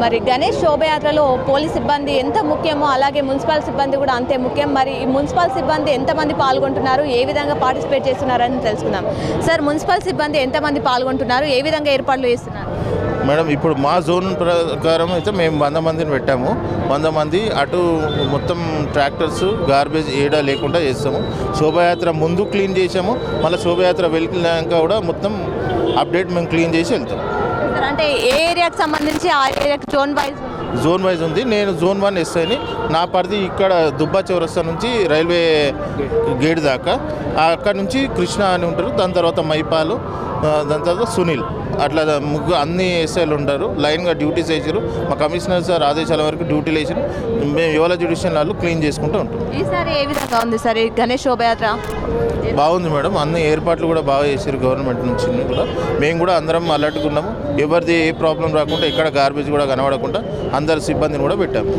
మరి గణేష్ శోభయాత్రలో పోలీస్ సిబ్బంది ఎంత ముఖ్యమో అలాగే మున్సిపల్ సిబ్బంది కూడా అంతే ముఖ్యం. మరి ఈ మున్సిపల్ సిబ్బంది ఎంతమంది పాల్గొంటున్నారు, ఏ విధంగా పార్టిసిపేట్ చేస్తున్నారని తెలుసుకుందాం. సార్, మున్సిపల్ సిబ్బంది ఎంతమంది పాల్గొంటున్నారు, ఏ విధంగా ఏర్పాట్లు చేస్తున్నారు? మేడం, ఇప్పుడు మా జోన్ ప్రకారం అయితే మేము 100 మందిని పెట్టాము. 100 మంది అటు మొత్తం ట్రాక్టర్స్ గార్బేజ్ ఏడా లేకుండా చేస్తాము. శోభయాత్ర ముందు క్లీన్ చేసాము, మళ్ళీ శోభయాత్ర వెళ్ళాక కూడా మొత్తం అప్డేట్ మేము క్లీన్ చేసి వెళ్తాం. అంటే ఏ ఏరియాకి సంబంధించి ఆ ఏరియాకి జోన్ వైజ్ ఉంది. నేను జోన్ 1 ఎస్ఐని. నా పరిధి ఇక్కడ దుబ్బా చౌరస్తా నుంచి రైల్వే గేట్ దాకా, అక్కడ నుంచి కృష్ణ అని ఉంటారు, దాని తర్వాత మైపాలు, దాని తర్వాత సునీల్, అట్లా ముగ్గురు అన్ని ఎస్ఐలు ఉంటారు. లైన్గా డ్యూటీస్ వేసారు. మా కమిషనర్ సార్ ఆదేశాల వరకు డ్యూటీలు వేసారు. మేము యువల జ్యుడిషియల్ వాళ్ళు క్లీన్ చేసుకుంటూ ఉంటాం. ఈసారి ఏ విధంగా ఉంది సార్ ఈ గణేష్ శోభయాత్ర? బాగుంది మేడం, అన్ని ఏర్పాట్లు కూడా బాగా చేశారు గవర్నమెంట్ నుంచి కూడా. మేము కూడా అందరం అలర్ట్గా ఉన్నాము. ఎవరిది ఏ ప్రాబ్లం రాకుండా, ఎక్కడ గార్బేజ్ కూడా కనబడకుండా అందరి సిబ్బందిని కూడా పెట్టాము.